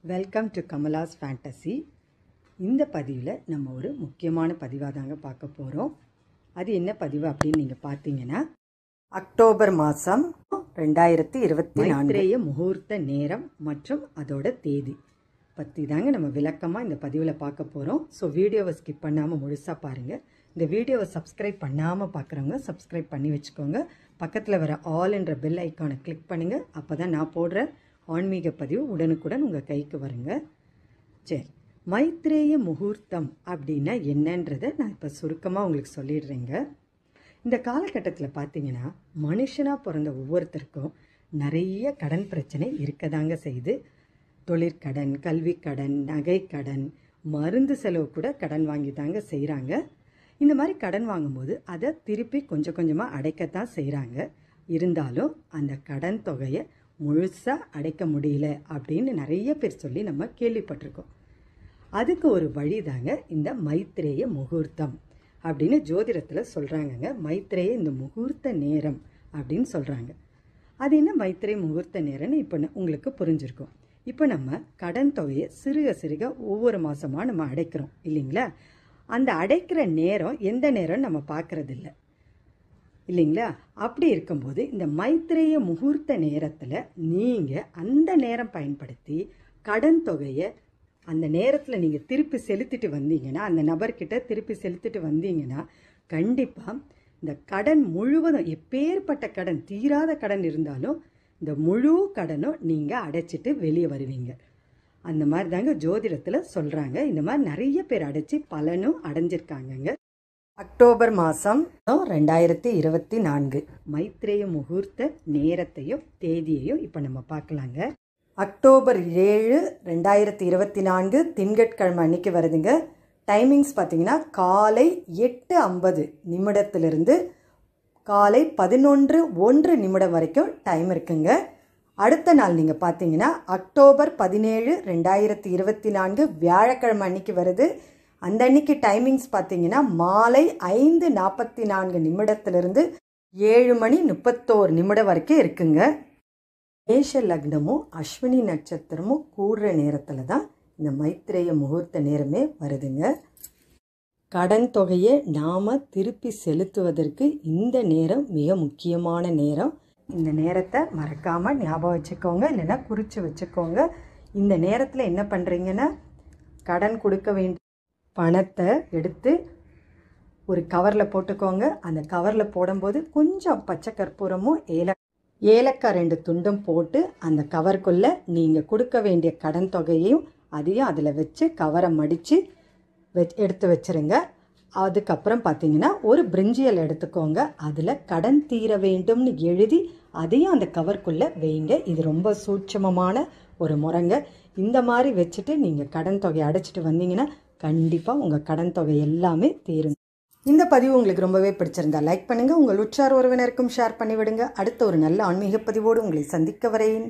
Welcome to Kamala's fantasy. இந்த பதிவில் நம்ம ஒரு முக்கியமான பதிவாக தாங்க பார்க்க போகிறோம். அது என்ன பதிவு அப்படின்னு நீங்கள் பார்த்தீங்கன்னா, அக்டோபர் மாதம் 2024 முகூர்த்த நேரம் மற்றும் அதோட தேதி பற்றி தாங்க நம்ம விளக்கமாக இந்த பதிவில் பார்க்க போகிறோம். ஸோ வீடியோவை ஸ்கிப் பண்ணாமல் முழுசாக பாருங்கள். இந்த வீடியோவை சப்ஸ்கிரைப் பண்ணாமல் பார்க்குறவங்க சப்ஸ்கிரைப் பண்ணி வச்சுக்கோங்க. பக்கத்தில் வர ஆல் என்ற பெல் ஐக்கானை கிளிக் பண்ணுங்கள். அப்போ தான் நான் போடுற ஆன்மீக பதிவு உடனுக்குடன் உங்கள் கைக்கு வருங்க. சரி, மைத்ரேய முகூர்த்தம் அப்படின்னா என்னன்றதை நான் இப்போ சுருக்கமாக உங்களுக்கு சொல்லிடுறேங்க. இந்த காலகட்டத்தில் பார்த்தீங்கன்னா, மனுஷனாக பிறந்த ஒவ்வொருத்தருக்கும் நிறைய கடன் பிரச்சனை இருக்க தாங்க செய்யுது. தொழிற்கடன், கல்விக்கடன், நகைக்கடன், மருந்து செலவு கூட கடன் வாங்கி தாங்க செய்கிறாங்க. இந்த மாதிரி கடன் வாங்கும்போது அதை திருப்பி கொஞ்சம் கொஞ்சமாக அடைக்கத்தான் செய்கிறாங்க. இருந்தாலும் அந்த கடன் தொகையை முழுசாக அடைக்க முடியல அப்படின்னு நிறைய பேர் சொல்லி நம்ம கேள்விப்பட்டிருக்கோம். அதுக்கு ஒரு வழி தாங்க இந்த மைத்ரேய முகூர்த்தம் அப்படின்னு ஜோதிடத்தில் சொல்கிறாங்கங்க. மைத்ரேய இந்த முகூர்த்த நேரம் அப்படின்னு சொல்கிறாங்க. அது என்ன மைத்ரேய முகூர்த்த நேரம்னு இப்போ உங்களுக்கு புரிஞ்சிருக்கும். இப்போ நம்ம கடன் தொகையை சிறுக சிறுக ஒவ்வொரு மாதமாக நம்ம அடைக்கிறோம் இல்லைங்களா? அந்த அடைக்கிற நேரம் எந்த நேரம் நம்ம பார்க்குறதில்ல இல்லைங்களா? அப்படி இருக்கும்போது இந்த மைத்ரேய முகூர்த்த நேரத்தில் நீங்கள் அந்த நேரம் பயன்படுத்தி கடன் தொகையை அந்த நேரத்தில் நீங்கள் திருப்பி செலுத்திட்டு வந்தீங்கன்னா, அந்த நபர்கிட்ட திருப்பி செலுத்திட்டு வந்தீங்கன்னா, கண்டிப்பாக இந்த கடன் முழுவதும், எப்பேற்பட்ட கடன், தீராத கடன் இருந்தாலும் இந்த முழு கடனும் நீங்கள் அடைச்சிட்டு வெளியே வருவீங்க. அந்த மாதிரி தாங்க ஜோதிடத்தில் சொல்கிறாங்க. இந்த மாதிரி நிறைய பேர் அடைச்சி பலனும் அடைஞ்சிருக்காங்கங்க. அக்டோபர் மாதம் 2024 மைத்ரேய முகூர்த்த நேரத்தையும் தேதியையும் இப்போ நம்ம பார்க்கலாங்க. அக்டோபர் 7, 2024 திங்கட்கிழமை அன்னைக்கு வருதுங்க. டைமிங்ஸ் பார்த்தீங்கன்னா காலை 8:50 நிமிடத்திலிருந்து காலை 11:01 வரைக்கும் டைம் இருக்குங்க. அடுத்த நாள் நீங்கள் பார்த்தீங்கன்னா அக்டோபர் 17, 2024 வியாழக்கிழமை அன்னைக்கு வருது. அந்த அன்னைக்கு டைமிங்ஸ் பார்த்தீங்கன்னா மாலை 5:44 நிமிடத்திலிருந்து 7:31 வரைக்கும் இருக்குங்க. மேஷ லக்னமும் அஸ்வினி நட்சத்திரமும் கூடுற நேரத்தில் தான் இந்த மைத்ரேய முகூர்த்த நேரமே வருதுங்க. கடன் தொகையை நாம் திருப்பி செலுத்துவதற்கு இந்த நேரம் மிக முக்கியமான நேரம். இந்த நேரத்தை மறக்காமல் ஞாபகம் வச்சுக்கோங்க, இல்லைன்னா குறித்து வச்சுக்கோங்க. இந்த நேரத்தில் என்ன பண்ணுறீங்கன்னா, கடன் கொடுக்க வேண்டிய பணத்தை எடுத்து ஒரு கவரில் போட்டுக்கோங்க. அந்த கவரில் போடும்போது கொஞ்சம் பச்சை கற்பூரமும் ஏலக்காய் 2 துண்டும் போட்டு அந்த கவருக்குள்ளே நீங்கள் கொடுக்க வேண்டிய கடன் தொகையையும் அதையும் அதில் வச்சு கவரை மடித்து எடுத்து வச்சுருங்க. அதுக்கப்புறம் பார்த்தீங்கன்னா ஒரு பிரிஞ்சியல் எடுத்துக்கோங்க. அதில் கடன் தீர வேண்டும்னு எழுதி அதையும் அந்த கவருக்குள்ளே வைங்க. இது ரொம்ப சூட்சமமான ஒரு முறைங்க. இந்த மாதிரி வச்சுட்டு நீங்கள் கடன் தொகையை அடைச்சிட்டு வந்தீங்கன்னா கண்டிப்பாக உங்கள் கடன் தொகை எல்லாமே தீருங்க. இந்த பதிவு உங்களுக்கு ரொம்பவே பிடிச்சிருந்தா லைக் பண்ணுங்கள். உங்கள் உற்றார் உறவினருக்கும் ஷேர் பண்ணிவிடுங்க. அடுத்த ஒரு நல்ல ஆன்மீக பதிவோடு உங்களை சந்திக்க வரேன்.